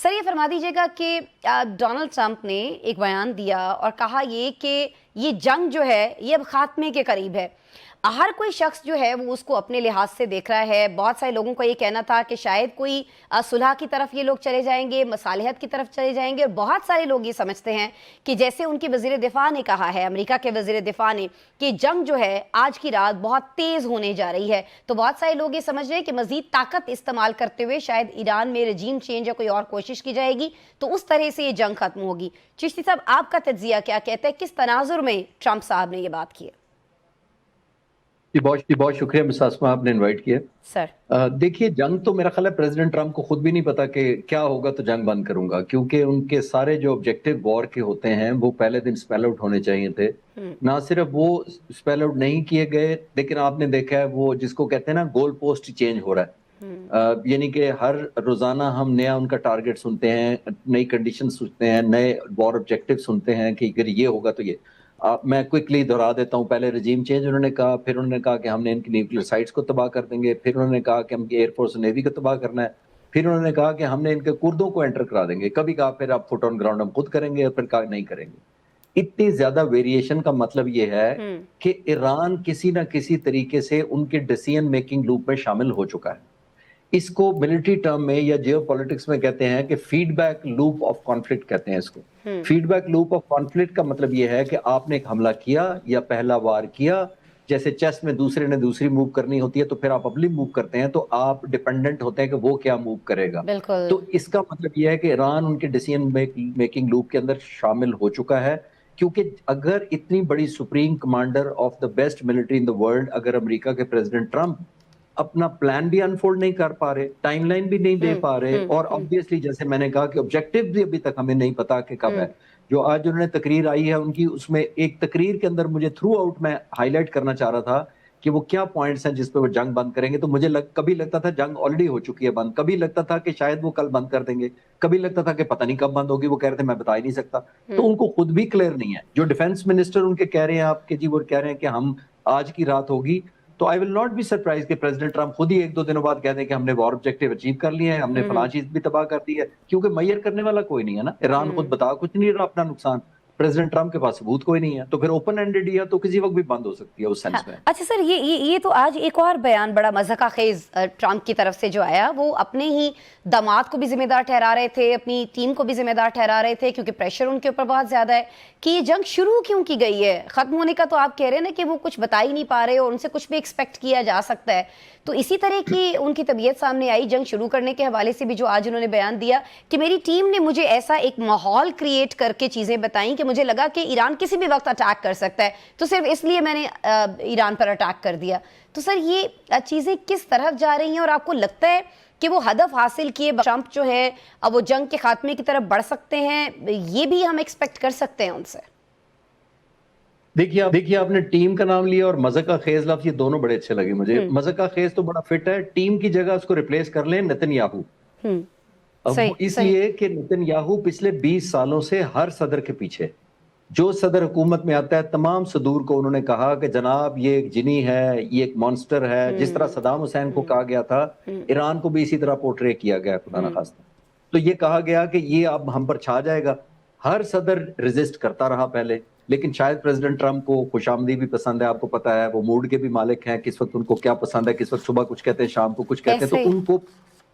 سر یہ فرما دیجیے گا کہ ڈونلڈ ٹرمپ نے ایک بیان دیا اور کہا یہ کہ یہ جنگ جو ہے یہ اب خاتمے کے قریب ہے. ہر کوئی شخص جو ہے وہ اس کو اپنے لحاظ سے دیکھ رہا ہے. بہت سارے لوگوں کا یہ کہنا تھا کہ شاید کوئی صلح کی طرف یہ لوگ چلے جائیں گے, مصالحت کی طرف چلے جائیں گے, اور بہت سارے لوگ یہ سمجھتے ہیں کہ جیسے ان کے وزیر دفاع نے کہا ہے, امریکہ کے وزیر دفاع نے, کہ جنگ جو ہے آج کی رات بہت تیز ہونے جا رہی ہے. تو بہت سارے لوگ یہ سمجھ رہے ہیں کہ مزید طاقت استعمال کرتے ہوئے شاید ایران میں رجیم چینج یا کوئی اور کوشش کی جائے گی, تو اس طرح سے یہ جنگ ختم ہوگی. چشتی صاحب, آپ کا تجزیہ کیا کہتا ہے, کس تناظر میں ٹرمپ صاحب نے یہ بات کی ہے؟ بہت شکریہ مس اسما, آپ نے انوائٹ کیا. سر دیکھیے, جنگ تو میرا خیال ہے پریزیڈنٹ ٹرمپ کو خود بھی نہیں پتا کہ کیا ہوگا تو جنگ بند کروں گا, کیونکہ ان کے سارے جو آبجیکٹو وار کے ہوتے ہیں وہ پہلے دن اسپیل آؤٹ ہونے چاہیے تھے. نہ صرف وہ اسپیل آؤٹ نہیں کیے گئے, لیکن آپ نے دیکھا ہے وہ جس کو کہتے ہیں نا گول پوسٹ چینج ہو رہا ہے. یعنی کہ ہر روزانہ ہم نیا ان کا ٹارگٹ سنتے ہیں, نئی کنڈیشن سنتے ہیں, نئے وار آبجیکٹو سنتے ہیں کہ اگر یہ ہوگا تو یہ. میں کوئکلی دہرا دیتا ہوں, پہلے رجیم چینج انہوں نے کہا, پھر انہوں نے کہا کہ ہم نے ان کی نیوکلیر سائٹس کو تباہ کر دیں گے, پھر انہوں نے کہا کہ ہم ایئر فورس نیوی کو تباہ کرنا ہے, پھر انہوں نے کہا کہ ہم نے ان کے کردوں کو انٹر کرا دیں گے, کبھی کہا پھر آپ فٹ آن گراؤنڈ ہم خود کریں گے, اور پھر کہا نہیں کریں گے. اتنی زیادہ ویریشن کا مطلب یہ ہے کہ ایران کسی نہ کسی طریقے سے ان کے ڈیسیژن میکنگ لوپ میں شامل ہو چکا ہے. اس کو ملٹری ٹرم میں یا جیو پولیٹکس میں کہتے ہیں کہ feedback loop of conflict کہتے ہیں اس کو. Feedback loop of conflict کا مطلب یہ ہے کہ آپ نے ایک حملہ کیا یا پہلا وار کیا, جیسے چیس میں دوسرے نے دوسری موو کرنی ہوتی ہے تو پھر آپ اگلی موو کرتے ہیں, تو آپ ڈیپینڈنٹ ہوتے ہیں کہ وہ کیا موو کرے گا. تو اس کا مطلب یہ ہے کہ ایران ان کے ڈیسیژن میکنگ لوپ کے اندر شامل ہو چکا ہے, کیونکہ اگر اتنی بڑی supreme commander of the best military in the world, اگر امریکہ کے پریزیڈنٹ ٹرمپ اپنا پلان بھی انفولڈ نہیں کر پا رہے, ٹائم لائن بھی نہیں دے پا رہے, اور obviously جیسے میں نے کہا کہ آبجیکٹو بھی ابھی تک ہمیں نہیں پتا کہ کب ہے. جو آج انہوں نے تقریر آئی ہے ان کی, اس میں ایک تقریر کے اندر مجھے تھرو آؤٹ میں ہائی لائٹ کرنا چاہ رہا تھا کہ وہ کیا پوائنٹس ہیں جس پہ وہ جنگ بند کریں گے. تو مجھے کبھی لگتا تھا جنگ آلریڈی ہو چکی ہے بند, کبھی لگتا تھا کہ شاید وہ کل بند کر دیں گے, کبھی لگتا تھا کہ پتہ نہیں کب بند ہوگی, وہ کہہ رہے تھے میں بتا ہی نہیں سکتا. تو ان کو خود بھی کلیئر نہیں ہے. جو ڈیفنس منسٹر ان کے کہہ رہے ہیں آپ کے, جی وہ کہہ رہے ہیں کہ ہم آج کی رات ہوگی, تو آئی ول ناٹ بی سرپرائز کہ پریزیڈنٹ ٹرمپ خود ہی ایک دو دنوں بعد کہہ دیں کہ ہم نے وار آبجیکٹو اچیو کر لیے ہیں, ہم نے فلاں چیز بھی تباہ کر دی ہے, کیونکہ میئر کرنے والا کوئی نہیں ہے نا. ایران خود بتا کچھ نہیں رہا اپنا نقصان, پریزیڈنٹ ٹرمپ کے پاس ثبوت کوئی نہیں ہے, تو پھر اوپن اینڈڈ ہی ہے تو کسی وقت بھی بند ہو سکتی ہے اس سینس میں. اچھا سر, یہ تو آج ایک اور بیان بڑا مضحکہ خیز ٹرمپ کی طرف سے جو آیا, وہ اپنے ہی داماد کو بھی ذمہ دار ٹھہرا رہے تھے, اپنی ٹیم کو بھی ذمہ دار ٹھہرا رہے تھے, کیونکہ پریشر ان کے اوپر بہت زیادہ ہے کہ یہ جنگ شروع کیوں کی گئی ہے. ختم ہونے کا تو آپ کہہ رہے ہیں نا کہ وہ کچھ بتا ہی نہیں پا رہے اور ان سے کچھ بھی ایکسپیکٹ کیا جا سکتا ہے. تو اسی طرح کی ان کی طبیعت سامنے آئی جنگ شروع کرنے کے حوالے سے بھی, جو آج انہوں نے بیان دیا کہ میری ٹیم نے مجھے ایسا ایک ماحول کریٹ کر کے چیزیں بتائیں کہ مجھے لگا کہ ایران کسی بھی وقت اٹیک کر سکتا ہے, تو صرف اس لیے میں نے ایران پر اٹیک کر دیا. تو سر یہ چیزیں کس طرف جا رہی ہیں, اور آپ کو لگتا ہے کہ وہ ہدف حاصل کیے ٹرمپ جو ہے اب وہ جنگ کے خاتمے کی طرف بڑھ سکتے ہیں, یہ بھی ہم ایکسپیکٹ کر سکتے ہیں ان سے؟ دیکھیے آپ نے ٹیم کا نام لیا اور مضحکہ خیز لفظ, یہ دونوں بڑے اچھے لگے مجھے. مضحکہ خیز تو بڑا فٹ ہے, ٹیم کی جگہ اس کو ریپلیس کر لیں نتن یاہو. اس لیے کہ نتن یاہو پچھلے 20 سالوں سے ہر صدر کے پیچھے, جو صدر حکومت میں آتا ہے تمام صدور کو انہوں نے کہا کہ جناب یہ ایک جنی ہے, یہ ایک مانسٹر ہے. جس طرح صدام حسین کو کہا گیا تھا, ایران کو بھی اسی طرح پورٹرے کیا گیا خدا نخواستہ. تو یہ کہا گیا کہ یہ اب ہم پر چھا جائے گا. ہر صدر ریزسٹ کرتا رہا پہلے, لیکن شاید پریزیڈنٹ ٹرمپ کو خوش آمدید بھی پسند ہے, آپ کو پتا ہے وہ موڈ کے بھی مالک ہیں, کس وقت ان کو کیا پسند ہے, کس وقت صبح کچھ کہتے ہیں شام کو کچھ کہتے ہیں. تو ان کو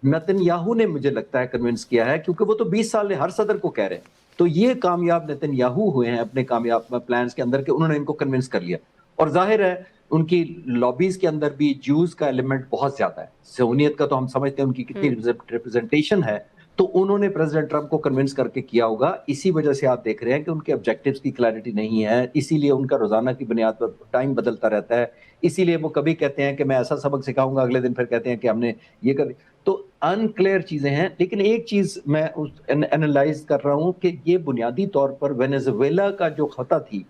نتن یاہو نے مجھے لگتا ہے کنونس کیا ہے, کیونکہ وہ تو 20 سال ہر صدر کو کہہ رہے ہیں. تو یہ کامیاب نتن یاہو ہوئے ہیں اپنے کامیاب پلانز کے اندر کہ انہوں نے ان کو کنونس کر لیا. اور ظاہر ہے ان کی لابیز کے اندر بھی جوز کا ایلیمنٹ بہت زیادہ ہے. صہیونیت کا تو ہم سمجھتے ہیں ان کی کتنی ریپرزنٹیشن ہے, تو انہوں نے پریزیڈنٹ ٹرمپ کو کنونس کر کے کیا ہوگا. اسی وجہ سے آپ دیکھ رہے ہیں کہ ان کے آبجیکٹیوز کی کلیئرٹی نہیں ہے, اسی لیے ان کا روزانہ کی بنیاد پر ٹائم بدلتا رہتا ہے. اسی لیے وہ کبھی کہتے ہیں کہ میں ایسا سبق سکھاؤں گا, اگلے دن پھر کہتے ہیں کہ ہم نے یہ کر. تو ان کلیئر چیزیں ہیں. لیکن ایک چیز میں انالائز کر رہا ہوں کہ یہ بنیادی طور پر وینزویلا کا جو خطہ تھی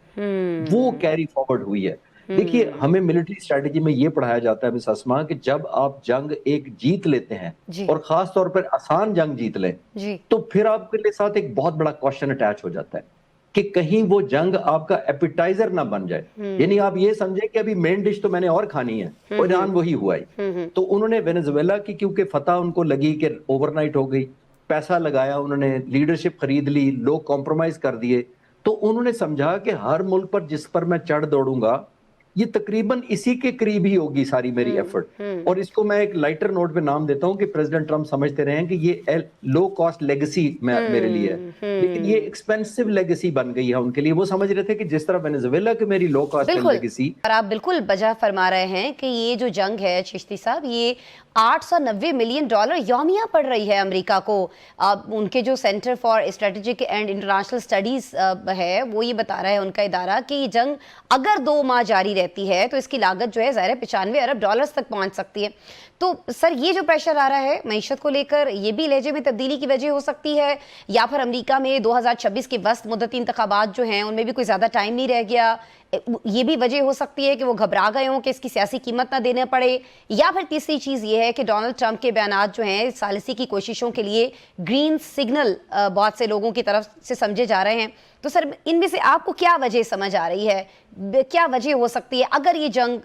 وہ کیری فارورڈ ہوئی ہے. دیکھیے ہمیں ملٹری اسٹریٹجی میں یہ پڑھایا جاتا ہے مس اسما کہ جب آپ جنگ ایک جیت لیتے ہیں اور خاص طور پر آسان جنگ جیت لیں, تو پھر آپ کے ساتھ ایک بہت بڑا کوشچن اٹیچ ہو جاتا ہے کہ کہیں وہ جنگ آپ کا ایپیٹائزر نہ بن جائے. یعنی آپ یہ سمجھیں کہ ابھی مین ڈش تو میں نے اور کھانی ہے, اور ایران وہی ہوا ہے. تو انہوں نے وینزویلا کی کیونکہ فتح ان کو لگی کہ اوور نائٹ ہو گئی, पैसा लगाया, उन्होंने लीडरशिप खरीद ली, लोग कॉम्प्रोमाइज कर दिए, तो उन्होंने समझा कि हर मुल्क पर जिस पर मैं चढ़ दौड़ूंगा ये तकरीबन इसी के करीब ही होगी सारी मेरी एफर्ट। और इसको मैं एक लाइटर नोट पे नाम देता हूं कि प्रेसिडेंट ट्रम्प समझते रहे हैं कि ये लो कॉस्ट लेगेसी मेरे लिए है, लेकिन ये एक्सपेंसिव लेगेसी बन गई है उनके लिए। वो समझ रहे थे कि जिस तरह वेनेजुएला की मेरी लो कॉस्ट लेगेसी। और आप बिल्कुल बजा फरमा रहे हैं कि ये जो जंग है चिश्ती साहब, ये $890 मिलियन यौमिया पड़ रही है अमेरिका को। उनके जो centre for strategic and international studies है वो ये बता रहा है, उनका इदारा, कि ये जंग अगर 2 माह जारी रहती है तो इसकी लागत जो है ज़ाहिर है $95 अरब तक पहुंच सकती है। तो सर ये जो प्रेशर आ रहा है मईशत को लेकर, ये भी लहजे में तब्दीली की वजह हो सकती है, या फिर अमेरिका में 2026 के वस्त मुद्दती इंतखाबात जो हैं उनमें भी कोई ज़्यादा टाइम नहीं रह गया, ये भी वजह हो सकती है कि वो घबरा गए हों कि इसकी सियासी कीमत ना देने पड़े, या फिर तीसरी चीज़ ये है कि डोनाल्ड ट्रंप के बयानात जो हैं सालिसी की कोशिशों के लिए ग्रीन सिग्नल बहुत से लोगों की तरफ से समझे जा रहे हैं। तो सर इनमें से आपको क्या वजह समझ आ रही है, क्या वजह हो सकती है अगर ये जंग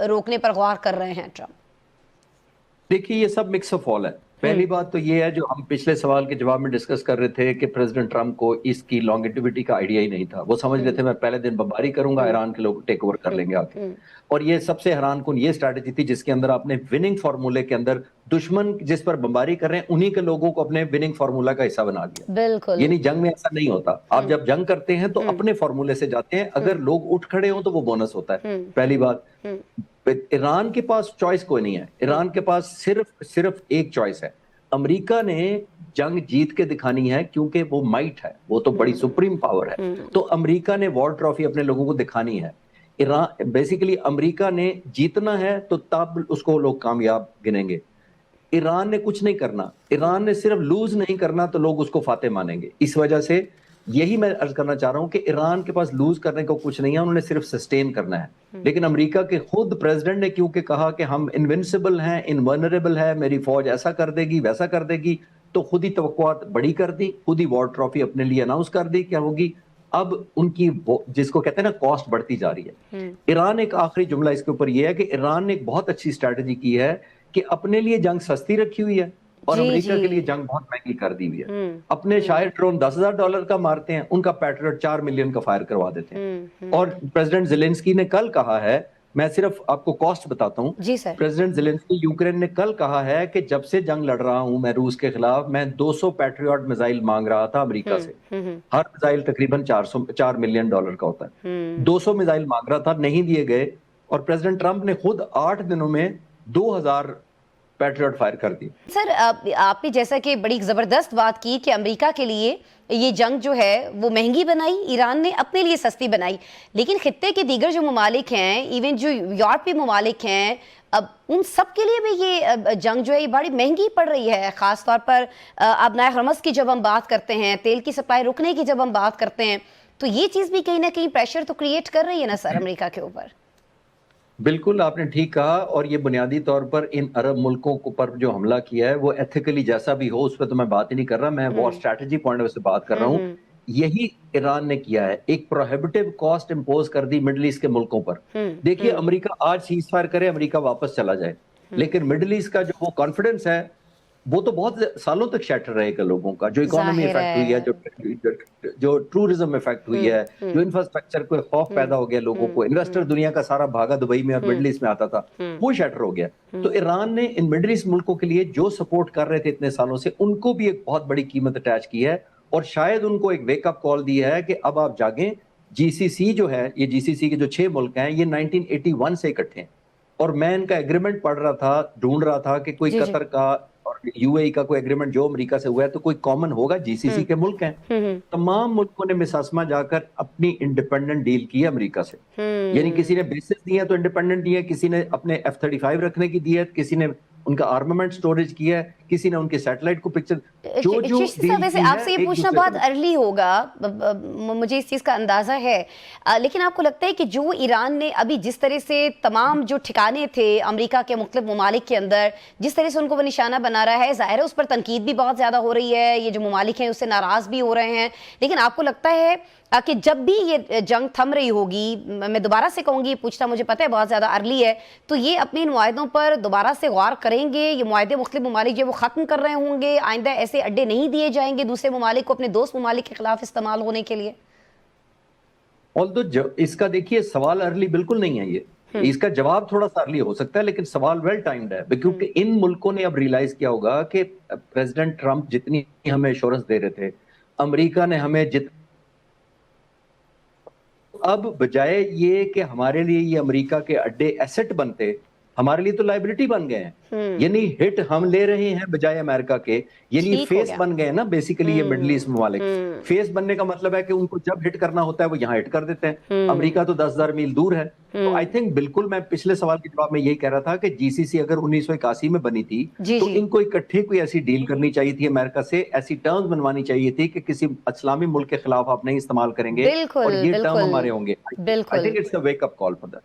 रोकने पर गौर कर रहे हैं ट्रंप? देखिए ये सब मिक्स ऑफ ऑल है। पहली बात तो ये है जो हम पिछले सवाल के जवाब में डिस्कस कर रहे थे कि प्रेसिडेंट ट्रम्प को इसकी लॉन्गेटिविटी का आइडिया ही नहीं था। वो समझ रहे थे मैं पहले दिन बमबारी करूंगा, ईरान के लोग टेक ओवर कर लेंगे आके। और ये सबसे हैरान कुन ये स्ट्रैटेजी थी जिसके अंदर आपने विनिंग फार्मूले के अंदर दुश्मन जिस पर बमबारी कर रहे हैं उन्हीं के लोगों को अपने विनिंग फार्मूला का हिस्सा बना दिया। बिल्कुल। यानी जंग में ऐसा नहीं होता, आप जब जंग करते हैं तो अपने फार्मूले से जाते हैं, अगर लोग उठ खड़े हो तो वो बोनस होता है। पहली बात, ईरान के पास चॉइस कोई नहीं है, ईरान के पास सिर्फ एक चॉइस है। अमेरिका ने जंग जीत के दिखानी है क्योंकि वो माइट है, वो तो बड़ी सुप्रीम पावर है, तो अमेरिका ने वॉर ट्रॉफी अपने लोगों को दिखानी है। ईरान बेसिकली अमेरिका ने जीतना है तो तब उसको लोग कामयाब गिनेंगे। ईरान ने कुछ नहीं करना, ईरान ने सिर्फ लूज नहीं करना तो लोग उसको फाते मानेंगे। इस वजह से यही मैं अर्ज करना चाह रहा हूं कि ईरान के पास लूज करने को कुछ नहीं है, उन्होंने सिर्फ सस्टेन करना है। लेकिन अमेरिका के खुद प्रेसिडेंट ने क्योंकि कहा कि हम इनविंसिबल हैं, इनवर्नरेबल है, मेरी फौज ऐसा कर देगी वैसा कर देगी, तो खुद ही तवक्कुआत बड़ी कर दी, खुद ही वॉर ट्रॉफी अपने लिए अनाउंस कर दी क्या होगी। अब उनकी जिसको कहते हैं ना कॉस्ट बढ़ती जा रही है। ईरान, एक आखिरी जुमला इसके ऊपर यह है कि ईरान ने एक बहुत अच्छी स्ट्रैटेजी की है कि अपने लिए जंग सस्ती रखी हुई है और अमेरिका के लिए जंग बहुत महंगी कर दी हुई है। अपने शायर ड्रोन $10,000 का मारते हैं, उनका पैट्रियट 4 मिलियन का फायर करवा देते हैं। और प्रेसिडेंट ज़ेलेंस्की ने कल कहा है, मैं सिर्फ आपको कॉस्ट बताता हूं, प्रेसिडेंट ज़ेलेंस्की यूक्रेन ने कल कहा है कि जब से जंग लड़ रहा हूं मैं रूस के खिलाफ, मैं 200 पैट्रियट मिसाइल मांग रहा था अमेरिका से। हर मिसाइल तकरीबन $4 मिलियन का होता है। 200 मिसाइल मांग रहा था, नहीं दिए गए, और प्रेसिडेंट ट्रंप ने खुद 8 दिनों में 2000 पैट्रियट फायर कर दी। सर आपने जैसा कि बड़ी जबरदस्त बात की कि अमेरिका के लिए ये जंग जो है वो महंगी बनाई, ईरान ने अपने लिए सस्ती बनाई, लेकिन खित्ते के दीगर जो ममालिक हैं, इवन जो यूरोपीय ममालिक हैं, अब उन सब के लिए भी ये जंग जो है ये बड़ी महंगी पड़ रही है। ख़ास तौर पर अब नए हरमस की जब हम बात करते हैं, तेल की सप्लाई रुकने की जब हम बात करते हैं, तो ये चीज़ भी कहीं ना कहीं प्रेशर तो क्रिएट कर रही है ना सर अमेरिका के ऊपर। बिल्कुल आपने ठीक कहा, और ये बुनियादी तौर पर इन अरब मुल्कों को पर जो हमला किया है वो एथिकली जैसा भी हो उस पर तो मैं बात ही नहीं कर रहा, मैं war strategy point of view से बात कर रहा हूँ। यही ईरान ने किया है, एक प्रोहिबिटिव कॉस्ट इंपोज कर दी मिडिल ईस्ट के मुल्कों पर। देखिए अमेरिका आज सीज फायर करे, अमेरिका वापस चला जाए, लेकिन मिडिल ईस्ट का जो वो कॉन्फिडेंस है वो तो बहुत सालों तक शैटर रहेगा लोगों का। जो इकोनॉमी इफेक्ट हुई है, जो टूरिज्म इफेक्ट हुई है, जो इंफ्रास्ट्रक्चर को खौफ पैदा हो गया लोगों को, इन्वेस्टर दुनिया का सारा भागा दुबई में और मिडिल ईस्ट में आता था, वो शैटर हो गया। तो ईरान ने इन मिडिल ईस्ट मुल्कों के लिए जो सपोर्ट कर रहे थे इतने सालों से, उनको भी एक बहुत बड़ी कीमत अटैच की है, और शायद उनको एक वेकअप कॉल दिया है कि अब आप जागें। जीसीसी जो है, ये जीसीसी के जो 6 मुल्क हैं, ये 1981 से इकट्ठे हैं, और मैं इनका एग्रीमेंट पढ़ रहा था, ढूंढ रहा था कि कोई कतर का और यूएई का कोई एग्रीमेंट जो अमेरिका से हुआ है तो कोई कॉमन होगा। जीसीसी के मुल्क हैं, तमाम मुल्कों ने मिसासमा जाकर अपनी इंडिपेंडेंट डील की है अमेरिका से। यानी किसी ने बेसिस दिए तो इंडिपेंडेंट दिए, किसी ने अपने F-35 रखने की दी है, किसी ने उनका आर्मामेंट स्टोरेज किया है, किसी ने उनके सैटेलाइट को पिक्चर जो वैसे आपसे ये पूछना बहुत अर्ली होगा, मुझे इस चीज़ का अंदाज़ा है, लेकिन आपको लगता है कि जो ईरान ने अभी जिस तरह से तमाम जो ठिकाने थे अमेरिका के मुख्तलिफ ममालिक के अंदर, जिस तरह से उनको वो निशाना बना रहा है, ज़ाहिर है उस पर तनकीद भी बहुत ज़्यादा हो रही है, ये जो ममालिक हैं उससे नाराज़ भी हो रहे हैं, लेकिन आपको लगता है कि जब भी ये जंग थम रही होगी, मैं दोबारा से कहूँगी, पूछना मुझे पता है बहुत ज़्यादा अर्ली है, तो ये अपने इन मुआहदों पर दोबारा से गौर करेंगे, ये मुआहदे मुख्तलिफ ममालिक जो वो ख़त्म कर रहे होंगे, आइंदा ऐसे अड्डे नहीं दिए जाएंगे दूसरे ममालिक को अपने दोस्त ममालिक के खिलाफ इस्तेमाल होने के लिए? ऑल्दो इसका देखिए सवाल अर्ली बिल्कुल नहीं है ये, इसका जवाब थोड़ा सा अर्ली हो सकता है, लेकिन सवाल वेल टाइम्ड है, क्योंकि इन मुल्कों ने अब रियलाइज किया होगा कि प्रेसिडेंट ट्रंप जितनी हमें एश्योरेंस दे रहे थे, अमेरिका ने हमें अब बजाय ये कि हमारे लिए ये अमेरिका के अड्डे एसेट बनते, हमारे लिए तो लाइबिलिटी बन गए हैं। यानी हिट हम ले रहे हैं बजाय अमेरिका के, यानी ठीक हो फेस गया। बन गए ना बेसिकली ये मिडल ईस्ट ममालिक। फेस बनने का मतलब है कि उनको जब हिट करना होता है वो यहाँ हिट कर देते हैं। अमेरिका तो 10,000 मील दूर है। तो आई थिंक बिल्कुल, मैं पिछले सवाल के जवाब में यही कह रहा था कि जीसीसी अगर 1981 में बनी थी जी, तो जी। इनको इकट्ठे कोई ऐसी डील करनी चाहिए थी अमेरिका से, ऐसी टर्म्स बनवानी चाहिए थी कि किसी इस्लामी मुल्क के खिलाफ आप नहीं इस्तेमाल करेंगे बिल्कुल, और ये टर्म बिल्कुल, हमारे होंगे। आई बिल्कुल। Think it's a wake up call for that.